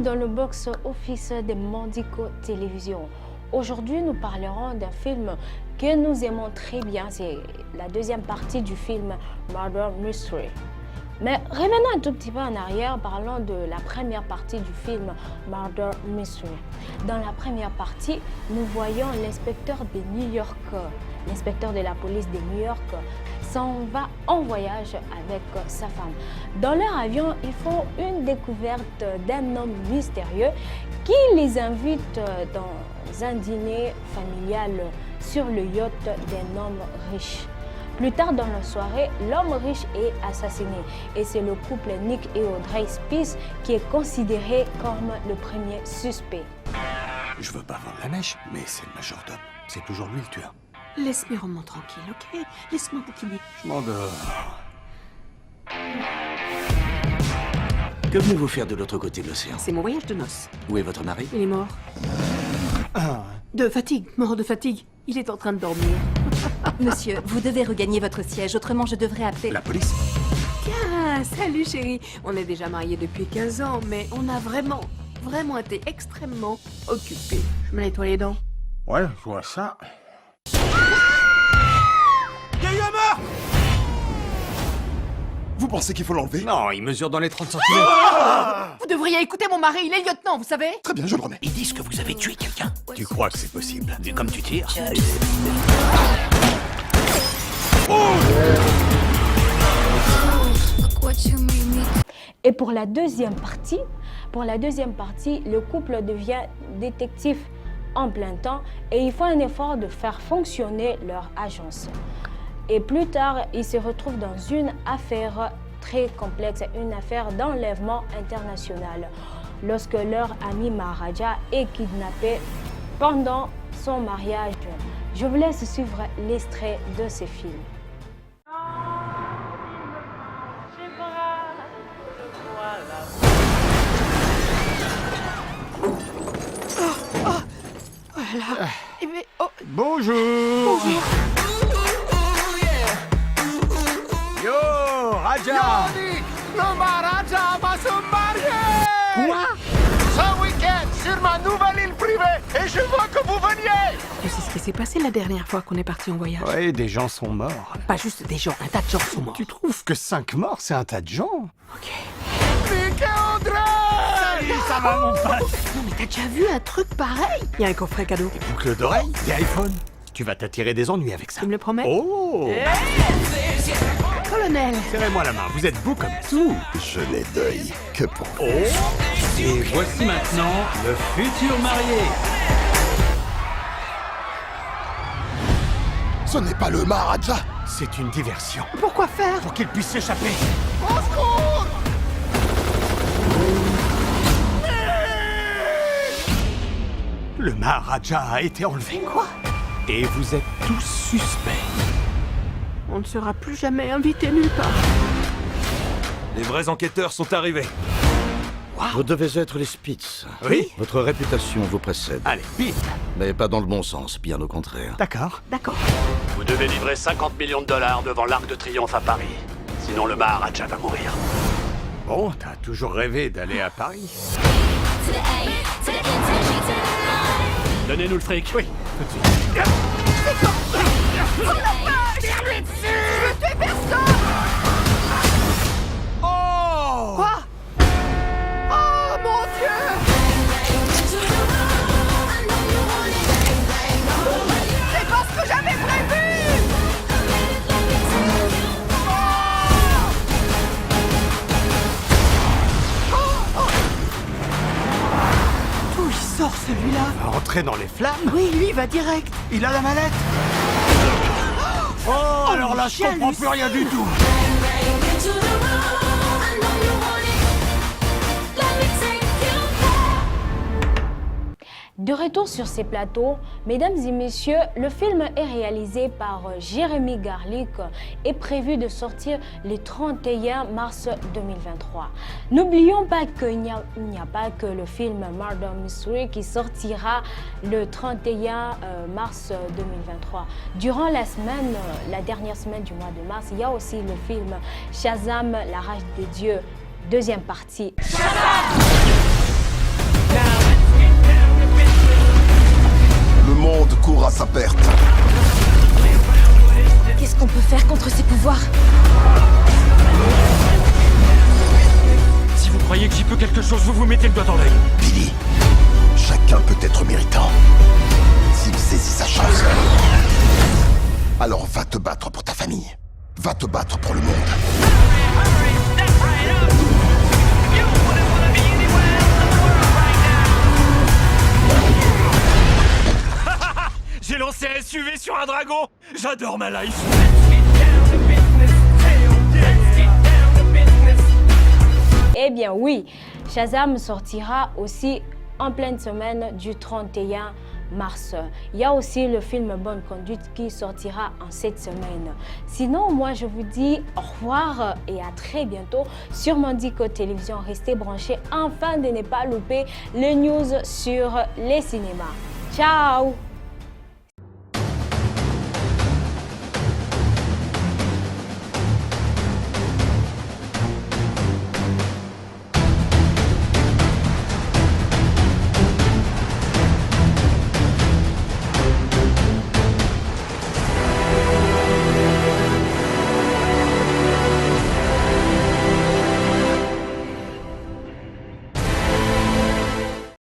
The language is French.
dans le box-office des Mondico Télévision. Aujourd'hui, nous parlerons d'un film que nous aimons très bien. C'est la deuxième partie du film Murder Mystery. Mais revenons un tout petit peu en arrière, parlons de la première partie du film Murder Mystery. Dans la première partie, nous voyons l'inspecteur de New York, l'inspecteur de la police de New York, s'en va en voyage avec sa femme. Dans leur avion, ils font une découverte d'un homme mystérieux qui les invite dans un dîner familial sur le yacht d'un homme riche. Plus tard dans la soirée, l'homme riche est assassiné et c'est le couple Nick et Audrey Spies qui est considéré comme le premier suspect. Je veux pas vendre la mèche, mais c'est le majordome. C'est toujours lui le tueur. Laisse mes romans tranquilles, ok? Laisse-moi bouquiner. Je m'endors. Que venez-vous faire de l'autre côté de l'océan? C'est mon voyage de noces. Où est votre mari? Il est mort. De fatigue, mort de fatigue. Il est en train de dormir. Monsieur, vous devez regagner votre siège, autrement je devrais appeler... La police? Tiens, salut chérie. On est déjà mariés depuis 15 ans, mais on a vraiment été extrêmement occupés. Je me nettoie les dents. Ouais, je vois ça. Il y a eu un meurtre! Vous pensez qu'il faut l'enlever? Non, il mesure dans les 30 cm. Vous devriez écouter mon mari, il est lieutenant, vous savez? Très bien, je le remets. Ils disent que vous avez tué quelqu'un. Tu crois que c'est possible? Vu comme tu tires. Et pour la deuxième partie, le couple devient détective en plein temps et il faut un effort de faire fonctionner leur agence. Et plus tard, ils se retrouvent dans une affaire très complexe, une affaire d'enlèvement international, lorsque leur ami Maharaja est kidnappé pendant son mariage. Je vous laisse suivre l'extrait de ce film. Voilà. Eh bien, oh, Bonjour! bonjour. Yo, Raja! Le Maharaja va se marier! Quoi? Ce week-end, sur ma nouvelle île privée, et je veux que vous veniez! Tu sais ce qui s'est passé la dernière fois qu'on est parti en voyage? Ouais, des gens sont morts. Pas juste des gens, un tas de gens sont morts. Tu trouves que 5 morts, c'est un tas de gens? Ok. Nick et Audrey! Salut, ça va mon pote? Non mais t'as déjà vu un truc pareil? Il y a un coffret cadeau. Boucle d'oreille, des iPhones. Tu vas t'attirer des ennuis avec ça. Tu me le promets? Oh! Colonel! Serrez-moi la main, vous êtes beau comme tout. Je n'ai d'œil que pour vous. Oh! Et voici maintenant le futur marié. Ce n'est pas le Maharaja. C'est une diversion. Pourquoi faire? Pour qu'il puisse s'échapper. Au secours! Le Maharaja a été enlevé. Quoi? Et vous êtes tous suspects. On ne sera plus jamais invité nulle part. Les vrais enquêteurs sont arrivés. Vous devez être les Spitz. Oui? Votre réputation vous précède. Allez, vite. Mais pas dans le bon sens, bien au contraire. D'accord. D'accord. Vous devez livrer 50 millions de dollars devant l'Arc de Triomphe à Paris. Sinon le Maharaja va mourir. Bon, t'as toujours rêvé d'aller à Paris. Donnez-nous le fric. Oui, tout de suite. Oh! Quoi? Oh mon Dieu! C'est pas ce que j'avais prévu! D'où il sort celui-là? Va entrer dans les flammes? Oui, lui va direct. Il a la mallette? Oh, alors là, je comprends plus rien du tout. De retour sur ces plateaux, mesdames et messieurs, le film est réalisé par Jérémy Garlick et prévu de sortir le 31 mars 2023. N'oublions pas qu'il n'y a pas que le film Murder Mystery qui sortira le 31 mars 2023. Durant la dernière semaine du mois de mars, il y a aussi le film Shazam, la rage des dieux, deuxième partie. Shazam! quelque chose, vous vous mettez le doigt dans l'œil. Billy, chacun peut être méritant s'il saisit sa chance. Alors va te battre pour ta famille. Va te battre pour le monde. J'ai lancé un SUV sur un dragon. J'adore ma life. Eh bien oui, Shazam sortira aussi en pleine semaine du 31 mars. Il y a aussi le film Bonne Conduite qui sortira en cette semaine. Sinon, moi je vous dis au revoir et à très bientôt sur Mondico Télévision. Restez branchés afin de ne pas louper les news sur les cinémas. Ciao!